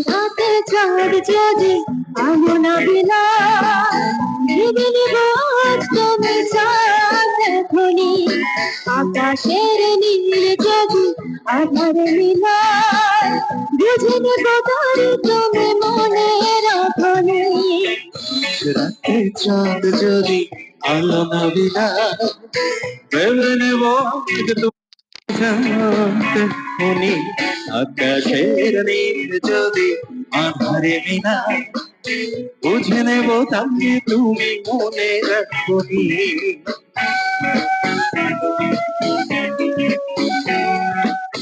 রাতে চাঁদ যদি আলো না বিনা ভেবে নেব আজ তুমি চাঁদ এখনি আকাশের নীল যদি আধার মিলায় বুঝে নেব তারে তুমি মনে রাখনি। রাতে চাঁদ যদি আলো না বিনা ভেবে নেব উনি আকাশের নীল যদি আধারে বিনা বুঝে নেব তাকে তুমি মনে রাখনি।